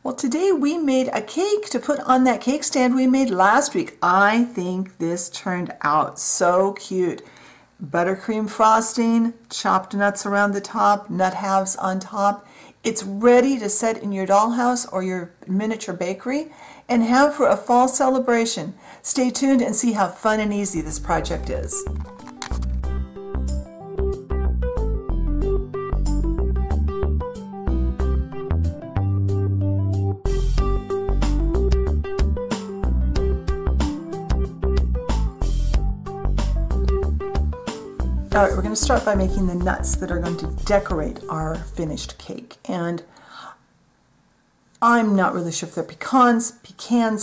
Well, today we made a cake to put on that cake stand we made last week. I think this turned out so cute. Buttercream frosting, chopped nuts around the top, nut halves on top. It's ready to set in your dollhouse or your miniature bakery and have for a fall celebration. Stay tuned and see how fun and easy this project is. All right, we're going to start by making the nuts that are going to decorate our finished cake. And I'm not really sure if they're pecans.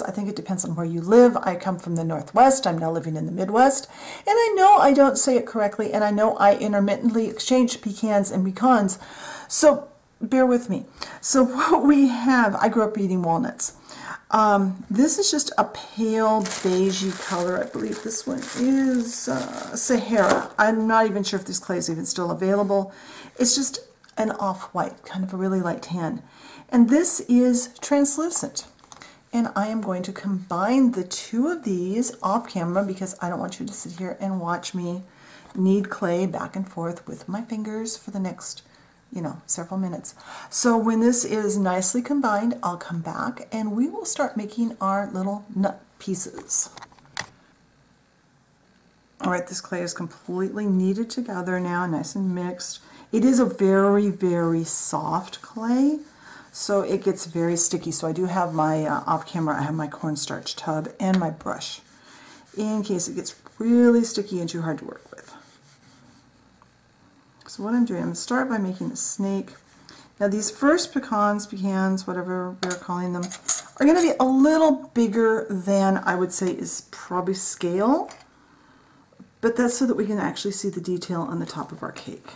I think it depends on where you live. I come from the Northwest. I'm now living in the Midwest. And I know I don't say it correctly, and I know I intermittently exchange pecans and pecans. So bear with me. So what we have, I grew up eating walnuts. This is just a pale beigey color. I believe this one is Sahara. I'm not even sure if this clay is even still available. It's just an off-white, kind of a really light tan. And this is translucent. And I am going to combine the two of these off camera because I don't want you to sit here and watch me knead clay back and forth with my fingers for the next several minutes. So when this is nicely combined, I'll come back and we will start making our little nut pieces. All right, this clay is completely kneaded together now, nice and mixed. It is a very, very soft clay, so it gets very sticky. So I do have my, off camera, I have my cornstarch tub and my brush in case it gets really sticky and too hard to work with. So what I'm doing, I'm going to start by making a snake. Now these first pecans, whatever we're calling them, are going to be a little bigger than I would say is probably scale, but that's so that we can actually see the detail on the top of our cake.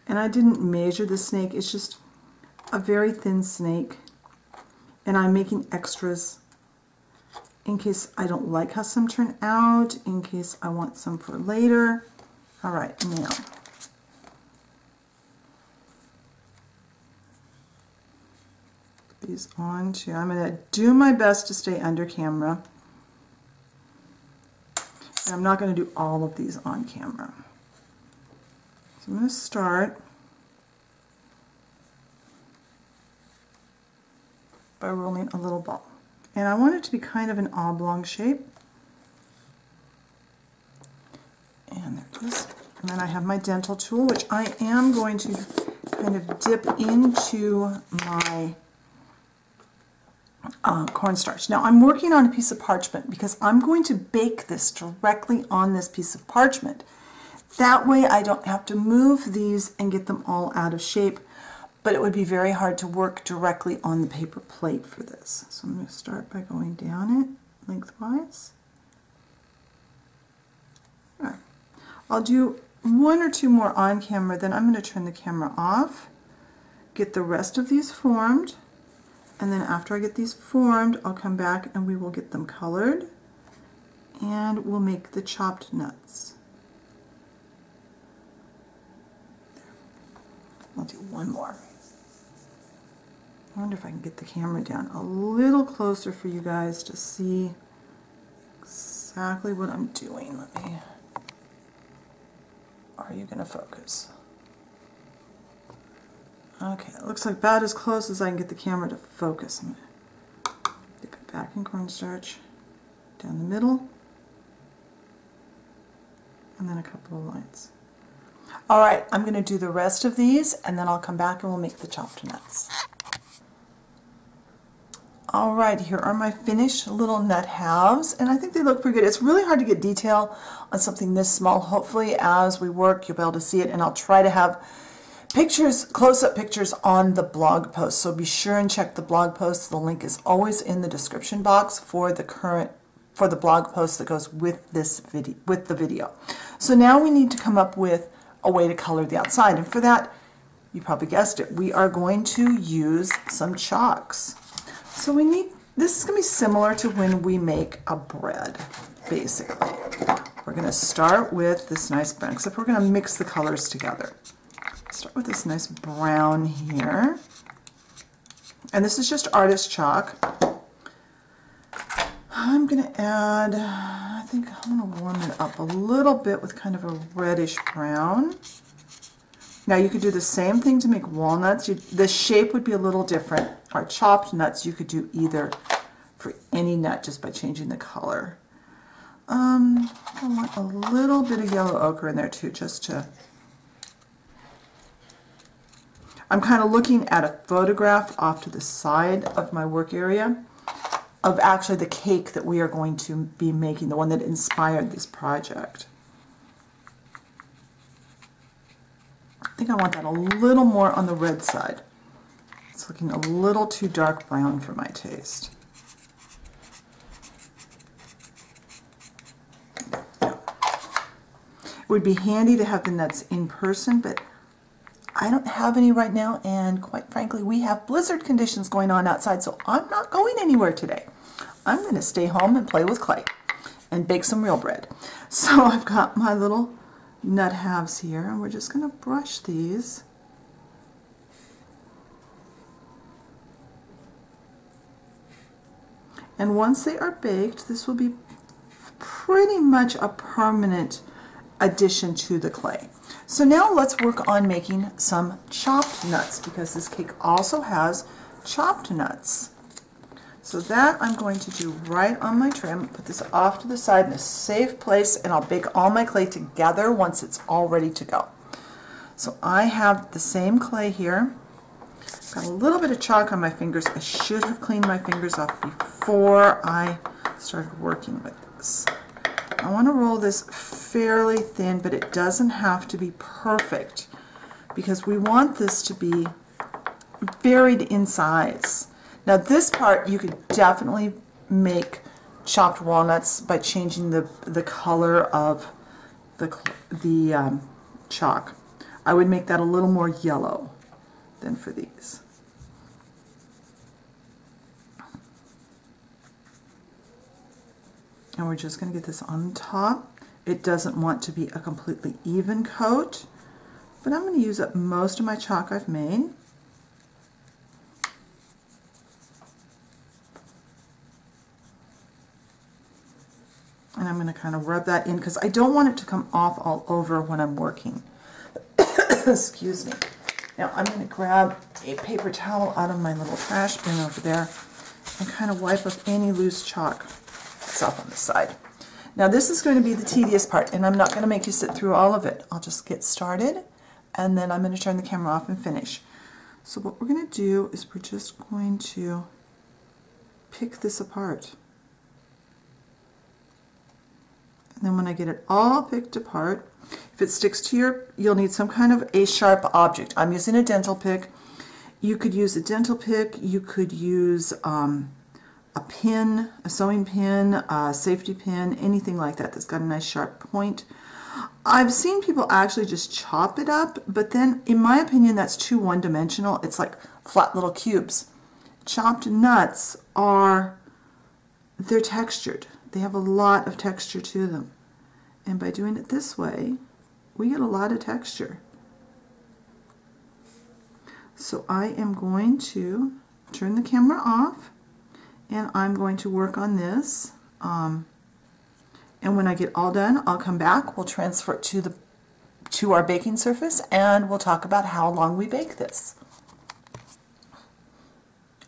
And I didn't measure the snake, it's just a very thin snake, and I'm making extras in case I don't like how some turn out, in case I want some for later. All right, now put these on too. I'm going to do my best to stay under camera. And I'm not going to do all of these on camera. So I'm going to start by rolling a little ball. And I want it to be kind of an oblong shape. And there it is. And then I have my dental tool, which I am going to kind of dip into my cornstarch. Now I'm working on a piece of parchment because I'm going to bake this directly on this piece of parchment. That way I don't have to move these and get them all out of shape. But it would be very hard to work directly on the paper plate for this. So I'm going to start by going down it lengthwise. All right. I'll do one or two more on camera, then I'm going to turn the camera off, get the rest of these formed, and then after I get these formed, I'll come back and we will get them colored, and we'll make the chopped nuts. I'll do one more. I wonder if I can get the camera down a little closer for you guys to see exactly what I'm doing. Are you going to focus? Okay, it looks like about as close as I can get the camera to focus. I'm going to dip it back in cornstarch, down the middle, and then a couple of lines. All right, I'm going to do the rest of these, and then I'll come back and we'll make the chopped nuts. All right, here are my finished little nut halves, and I think they look pretty good. It's really hard to get detail on something this small. Hopefully, as we work, you'll be able to see it, and I'll try to have pictures, close-up pictures on the blog post. So be sure and check the blog post. The link is always in the description box for the blog post that goes with this video, the video. So now we need to come up with a way to color the outside, and for that, you probably guessed it, we are going to use some chalks. So this is going to be similar to when we make a bread. basically. We're going to start with this nice brown, except we're going to mix the colors together. Start with this nice brown here. And this is just artist chalk. I'm going to add, I think I'm going to warm it up a little bit with kind of a reddish brown. Now you could do the same thing to make walnuts. The shape would be a little different. Our chopped nuts, you could do either for any nut just by changing the color. I want a little bit of yellow ochre in there too, just to... I'm kind of looking at a photograph off to the side of my work area of actually the cake that we are going to be making, the one that inspired this project. I think I want that a little more on the red side. It's looking a little too dark brown for my taste. It would be handy to have the nuts in person, but I don't have any right now, and quite frankly, we have blizzard conditions going on outside, so I'm not going anywhere today. I'm going to stay home and play with clay and bake some real bread. So I've got my little nut halves here, and we're just going to brush these. And once they are baked, this will be pretty much a permanent addition to the clay. So now let's work on making some chopped nuts, because this cake also has chopped nuts. So that I'm going to do right on my tray. I'm going to put this off to the side in a safe place, and I'll bake all my clay together once it's all ready to go. So I have the same clay here. Got a little bit of chalk on my fingers. I should have cleaned my fingers off before I started working with this. I want to roll this fairly thin, but it doesn't have to be perfect because we want this to be varied in size. Now this part you could definitely make chopped walnuts by changing the color of the chalk. I would make that a little more yellow than for these. And we're just going to get this on top. It doesn't want to be a completely even coat, but I'm going to use up most of my chalk I've made. And I'm going to kind of rub that in because I don't want it to come off all over when I'm working. Excuse me. Now I'm going to grab a paper towel out of my little trash bin over there and kind of wipe up any loose chalk that's up on the side. Now this is going to be the tedious part, and I'm not going to make you sit through all of it. I'll just get started and then I'm going to turn the camera off and finish. So what we're going to do is we're just going to pick this apart. And then when I get it all picked apart, if it sticks to you'll need some kind of a sharp object. I'm using a dental pick. You could use a dental pick, you could use a pin, a sewing pin, a safety pin, anything like that that's got a nice sharp point. I've seen people actually just chop it up, but then in my opinion that's too one-dimensional. It's like flat little cubes. Chopped nuts they're textured. They have a lot of texture to them. And by doing it this way, we get a lot of texture. So I am going to turn the camera off and I'm going to work on this. And when I get all done, I'll come back. We'll transfer it to our baking surface and we'll talk about how long we bake this.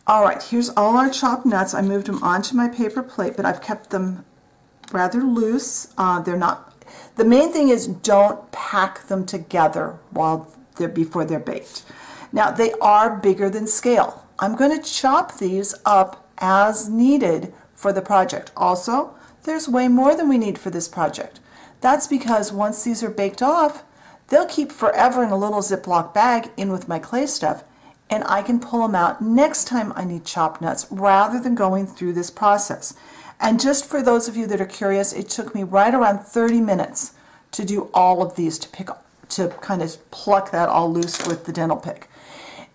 Alright, here's all our chopped nuts. I moved them onto my paper plate, but I've kept them rather loose. They're not. The main thing is don't pack them together before they're baked. Now they are bigger than scale. I'm going to chop these up as needed for the project. Also, there's way more than we need for this project. That's because once these are baked off, they'll keep forever in a little Ziploc bag in with my clay stuff, and I can pull them out next time I need chopped nuts rather than going through this process. And just for those of you that are curious, it took me right around 30 minutes to do all of these, to kind of pluck that all loose with the dental pick.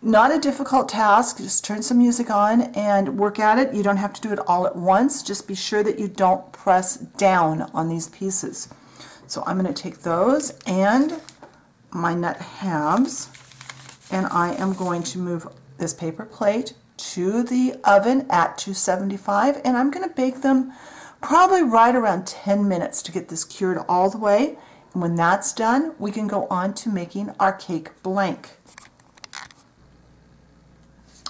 Not a difficult task. Just turn some music on and work at it. You don't have to do it all at once. Just be sure that you don't press down on these pieces. So I'm going to take those and my nut halves, and I am going to move this paper plate to the oven at 275, and I'm going to bake them probably right around 10 minutes to get this cured all the way. And when that's done, we can go on to making our cake blank.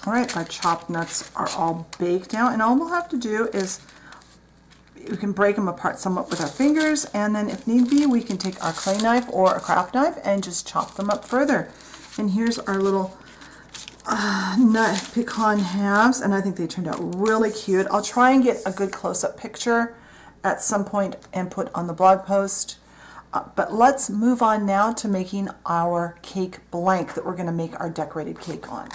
All right, my chopped nuts are all baked now, and all we'll have to do is we can break them apart somewhat with our fingers, and then if need be, we can take our clay knife or a craft knife and just chop them up further. And here's our little nut pecan halves, and I think they turned out really cute. I'll try and get a good close-up picture at some point and put on the blog post. But let's move on now to making our cake blank that we're going to make our decorated cake on.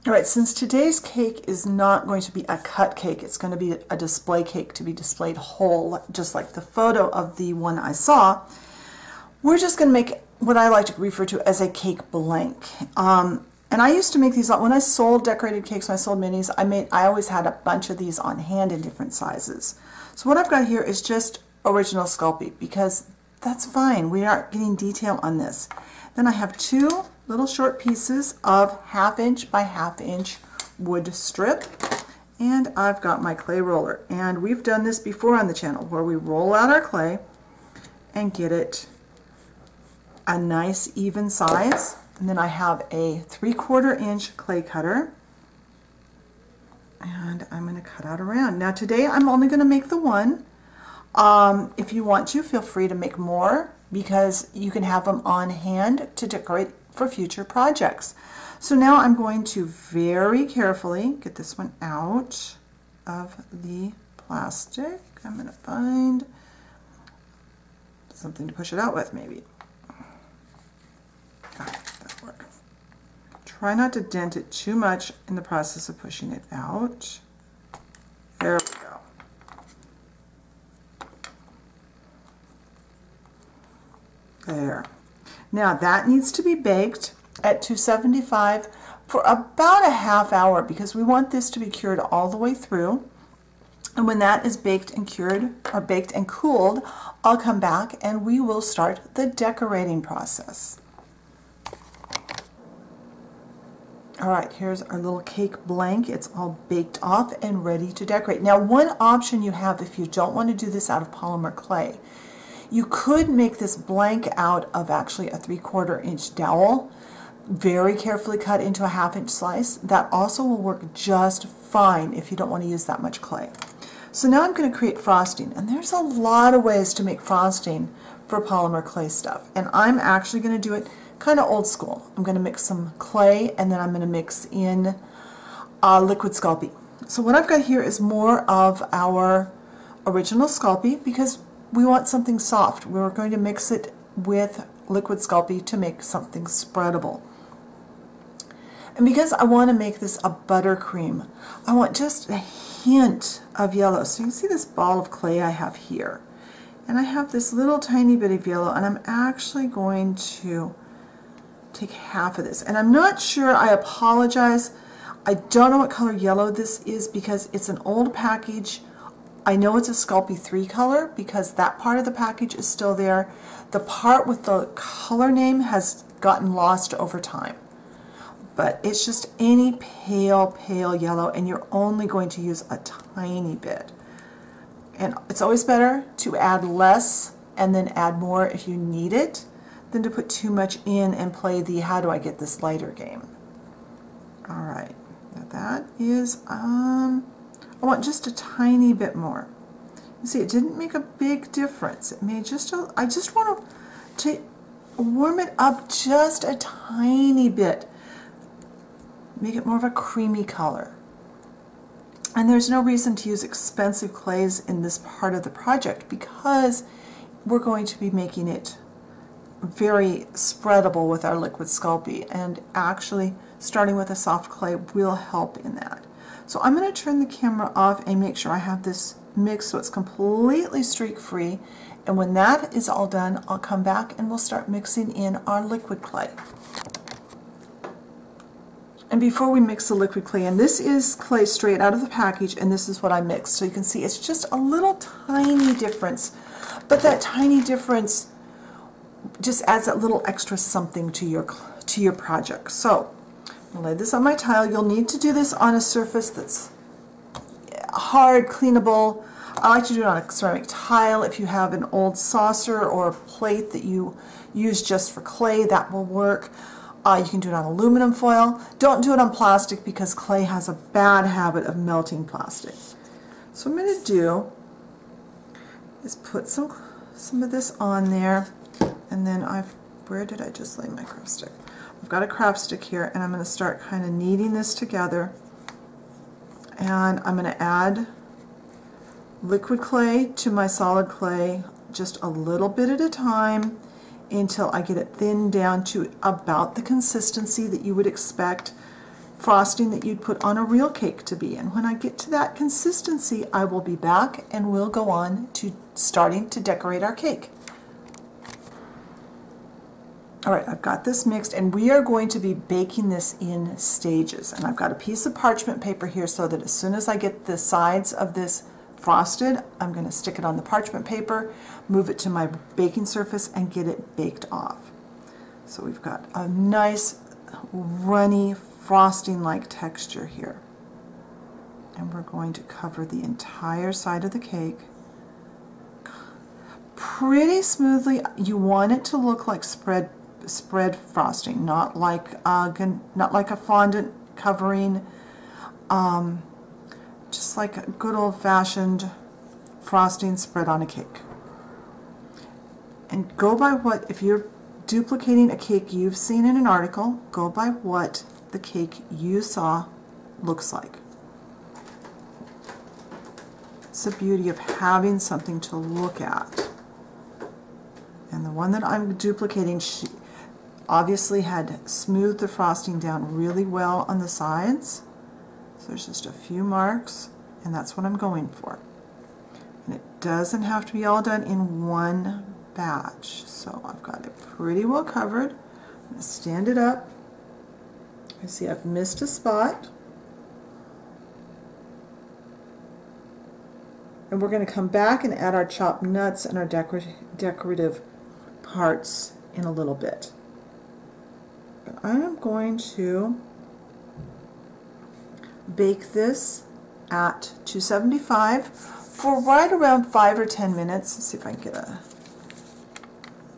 All right, since today's cake is not going to be a cut cake, it's going to be a display cake to be displayed whole, just like the photo of the one I saw, we're just going to make what I like to refer to as a cake blank. And I used to make these when I sold decorated cakes, when I sold minis, I always had a bunch of these on hand in different sizes. So what I've got here is just original Sculpey, because that's fine. We aren't getting detail on this. Then I have two little short pieces of 1/2 inch by 1/2 inch wood strip, and I've got my clay roller. And we've done this before on the channel, where we roll out our clay and get it a nice even size. And then I have a 3/4 inch clay cutter, and I'm going to cut out around. Now today I'm only going to make the one. If you want to, feel free to make more, because you can have them on hand to decorate for future projects. So now I'm going to very carefully get this one out of the plastic. I'm going to find something to push it out with, maybe. That'll work. Try not to dent it too much in the process of pushing it out. There we go. There. Now that needs to be baked at 275 for about a 1/2 hour, because we want this to be cured all the way through. And when that is baked and cured, or baked and cooled, I'll come back and we will start the decorating process. All right, here's our little cake blank. It's all baked off and ready to decorate. Now, one option you have if you don't want to do this out of polymer clay, you could make this blank out of actually a 3/4 inch dowel, very carefully cut into a 1/2 inch slice. That also will work just fine if you don't want to use that much clay. So now I'm going to create frosting, and there's a lot of ways to make frosting for polymer clay stuff, and I'm actually going to do it kind of old school. I'm going to mix some clay, and then I'm going to mix in liquid Sculpey. So what I've got here is more of our original Sculpey, because we want something soft. We're going to mix it with liquid Sculpey to make something spreadable. And because I want to make this a buttercream, I want just a hint of yellow. So you can see this ball of clay I have here. And I have this little tiny bit of yellow, and I'm actually going to take half of this. And I'm not sure, I apologize, I don't know what color yellow this is, because it's an old package. I know it's a Sculpey 3 color because that part of the package is still there. The part with the color name has gotten lost over time. But it's just any pale, pale yellow, and you're only going to use a tiny bit. And it's always better to add less and then add more if you need it than to put too much in and play the how do I get this lighter game. All right, now that is, I want just a tiny bit more. You see, it didn't make a big difference. It made just a, I just want to warm it up just a tiny bit. Make it more of a creamy color. And there's no reason to use expensive clays in this part of the project, because we're going to be making it very spreadable with our liquid Sculpey, and actually starting with a soft clay will help in that. So I'm going to turn the camera off and make sure I have this mixed so it's completely streak free, and when that is all done, I'll come back and we'll start mixing in our liquid clay. And before we mix the liquid clay, and this is clay straight out of the package, and this is what I mixed. So you can see it's just a little tiny difference, but that tiny difference just adds that little extra something to your project. So I'll lay this on my tile. You'll need to do this on a surface that's hard, cleanable. I like to do it on a ceramic tile. If you have an old saucer or a plate that you use just for clay, that will work. You can do it on aluminum foil. Don't do it on plastic because clay has a bad habit of melting plastic. So what I'm going to do is put some of this on there, and then where did I just lay my craft stick? I've got a craft stick here, and I'm going to start kind of kneading this together, and I'm going to add liquid clay to my solid clay just a little bit at a time until I get it thinned down to about the consistency that you would expect frosting that you'd put on a real cake to be. And when I get to that consistency, I will be back and we'll go on to starting to decorate our cake. All right, I've got this mixed, and we are going to be baking this in stages. And I've got a piece of parchment paper here so that as soon as I get the sides of this frosted, I'm going to stick it on the parchment paper, move it to my baking surface, and get it baked off. So we've got a nice runny frosting-like texture here. And we're going to cover the entire side of the cake pretty smoothly. You want it to look like spread frosting, not like a fondant covering. Just like a good old-fashioned frosting spread on a cake. And go by what, if you're duplicating a cake you've seen in an article, go by what the cake you saw looks like. It's the beauty of having something to look at. And the one that I'm duplicating, she obviously had smoothed the frosting down really well on the sides. So there's just a few marks, and that's what I'm going for. And it doesn't have to be all done in one batch. So I've got it pretty well covered. I'm going to stand it up. I see I've missed a spot. And we're going to come back and add our chopped nuts and our decorative parts in a little bit. But I am going to bake this at 275 for right around 5 or 10 minutes. Let's see if I can get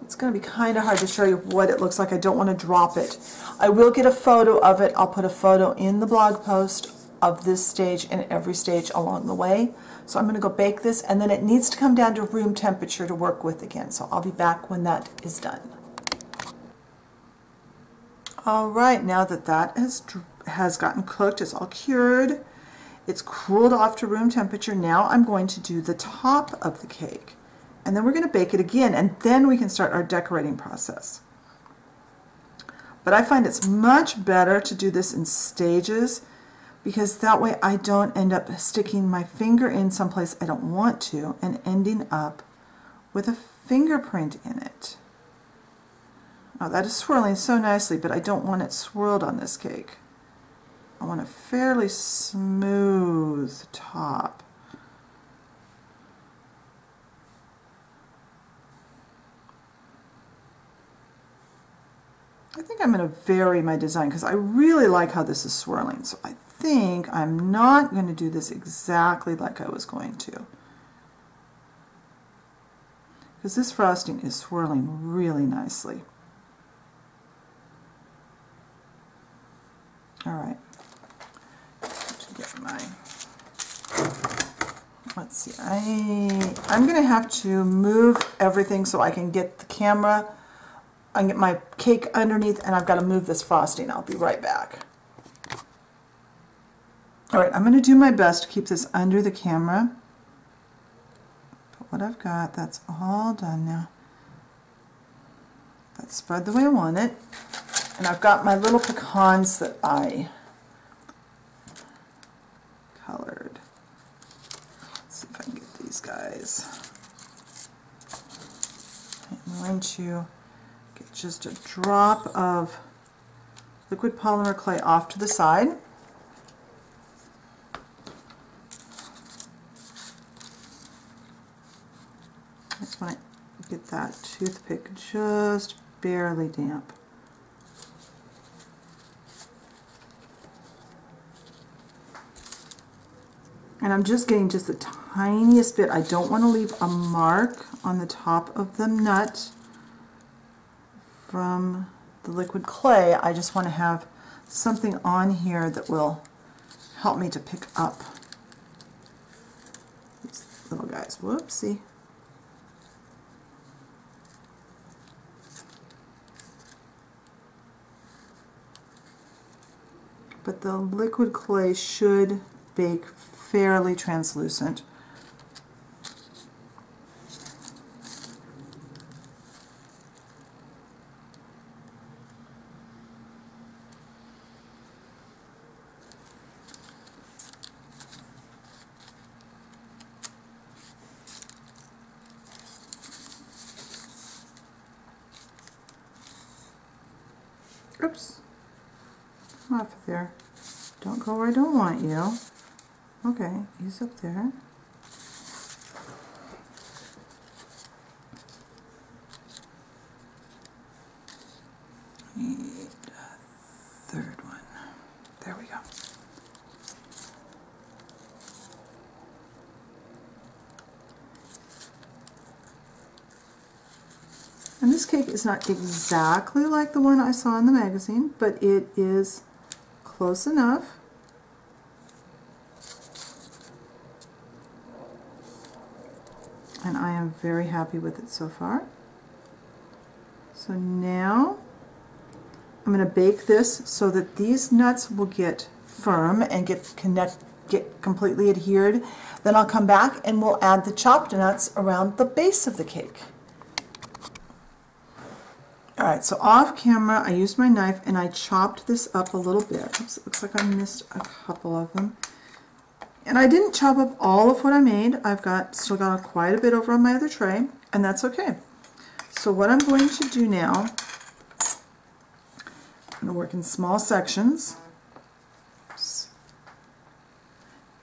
it's going to be kind of hard to show you what it looks like. I don't want to drop it. I will get a photo of it. I'll put a photo in the blog post of this stage and every stage along the way. So I'm going to go bake this, and then it needs to come down to room temperature to work with again. So I'll be back when that is done. All right, now that that has gotten cooked, it's all cured, it's cooled off to room temperature. Now I'm going to do the top of the cake, and then we're going to bake it again, and then we can start our decorating process. But I find it's much better to do this in stages, because that way I don't end up sticking my finger in someplace I don't want to and ending up with a fingerprint in it. Oh, that is swirling so nicely, but I don't want it swirled on this cake. I want a fairly smooth top. I think I'm going to vary my design because I really like how this is swirling. So I think I'm not going to do this exactly like I was going to, because this frosting is swirling really nicely. All right, to get my, let's see, I'm going to have to move everything so I can get the camera, I can get my cake underneath, and I've got to move this frosting. I'll be right back. All right, I'm going to do my best to keep this under the camera. But what I've got, that's all done now. That's spread the way I want it. And I've got my little pecans that I colored. Let's see if I can get these guys. I'm going to get just a drop of liquid polymer clay off to the side. I just want to get that toothpick just barely damp. And I'm just getting just the tiniest bit. I don't want to leave a mark on the top of the nut from the liquid clay. I just want to have something on here that will help me to pick up these little guys. Whoopsie. But the liquid clay should bake fairly translucent. Oops. Come off of there. Don't go where I don't want you. Okay, he's up there. Need a third one. There we go. And this cake is not exactly like the one I saw in the magazine, but it is close enough. And I am very happy with it so far. So now I'm going to bake this so that these nuts will get firm and get completely adhered. Then I'll come back and we'll add the chopped nuts around the base of the cake. Alright, so off camera I used my knife and I chopped this up a little bit. Oops, it looks like I missed a couple of them. And I didn't chop up all of what I made. I've still got quite a bit over on my other tray, and that's okay. So what I'm going to do now, I'm going to work in small sections. Oops.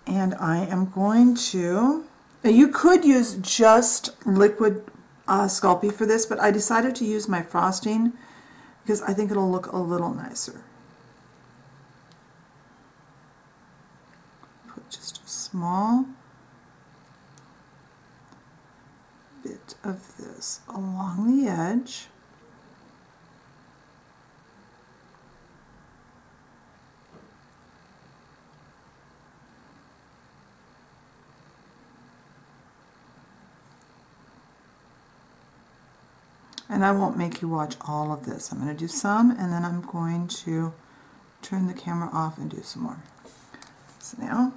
And I am going to, now you could use just liquid Sculpey for this, but I decided to use my frosting because I think it'll look a little nicer. Put just a small bit of this along the edge. And I won't make you watch all of this. I'm going to do some, and then I'm going to turn the camera off and do some more. So now,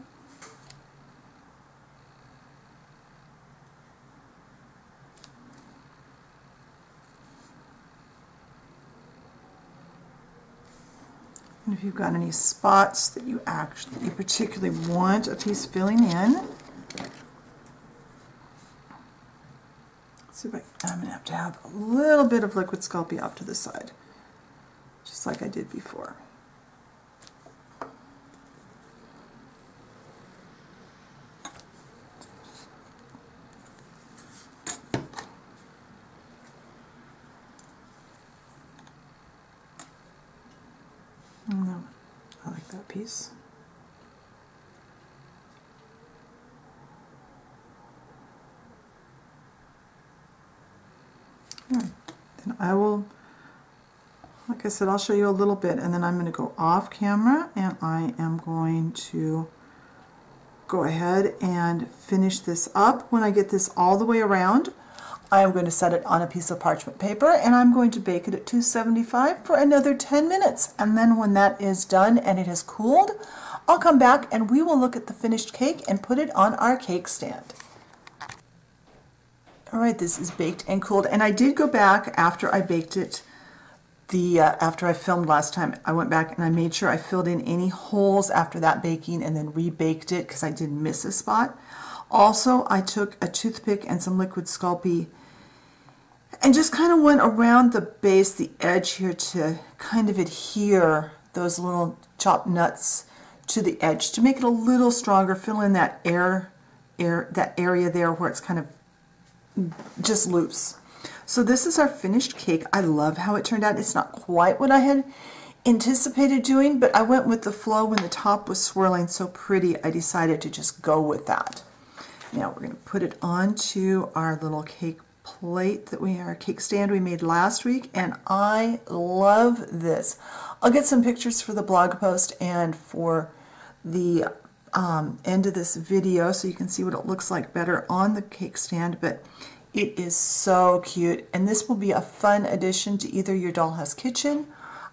and if you've got any spots that you particularly want a piece filling in, I'm going to have a little bit of liquid Sculpey off to the side, just like I did before. No, I like that piece. Then I will, like I said, I'll show you a little bit, and then I'm going to go off camera and I am going to go ahead and finish this up. When I get this all the way around, I am going to set it on a piece of parchment paper and I'm going to bake it at 275 for another 10 minutes. And then when that is done and it has cooled, I'll come back and we will look at the finished cake and put it on our cake stand. Alright, this is baked and cooled, and I did go back after I baked it, after I filmed last time. I went back and I made sure I filled in any holes after that baking and then rebaked it because I did miss a spot. Also, I took a toothpick and some liquid Sculpey and just kind of went around the base, the edge here, to kind of adhere those little chopped nuts to the edge to make it a little stronger, fill in that that area there where it's kind of just loose. So this is our finished cake. I love how it turned out. It's not quite what I had anticipated doing, but I went with the flow when the top was swirling so pretty. I decided to just go with that. Now we're going to put it onto our little cake plate our cake stand we made last week, and I love this. I'll get some pictures for the blog post and for the end of this video so you can see what it looks like better on the cake stand, but it is so cute, and this will be a fun addition to either your dollhouse kitchen,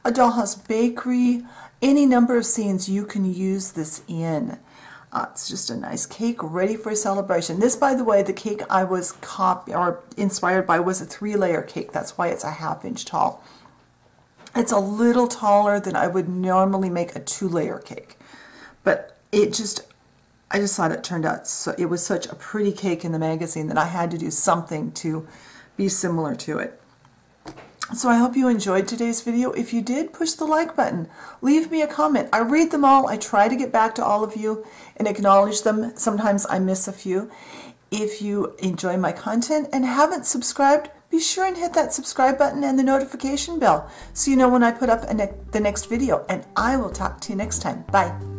a dollhouse bakery, any number of scenes you can use this in. It's just a nice cake ready for a celebration. This, by the way, the cake I was inspired by was a 3-layer cake. That's why it's a 1/2 inch tall. It's a little taller than I would normally make a 2-layer cake, but I just thought it turned out so, it was such a pretty cake in the magazine that I had to do something to be similar to it. So I hope you enjoyed today's video. If you did, push the like button. Leave me a comment. I read them all. I try to get back to all of you and acknowledge them. Sometimes I miss a few. If you enjoy my content and haven't subscribed, be sure and hit that subscribe button and the notification bell so you know when I put up the next video. And I will talk to you next time. Bye.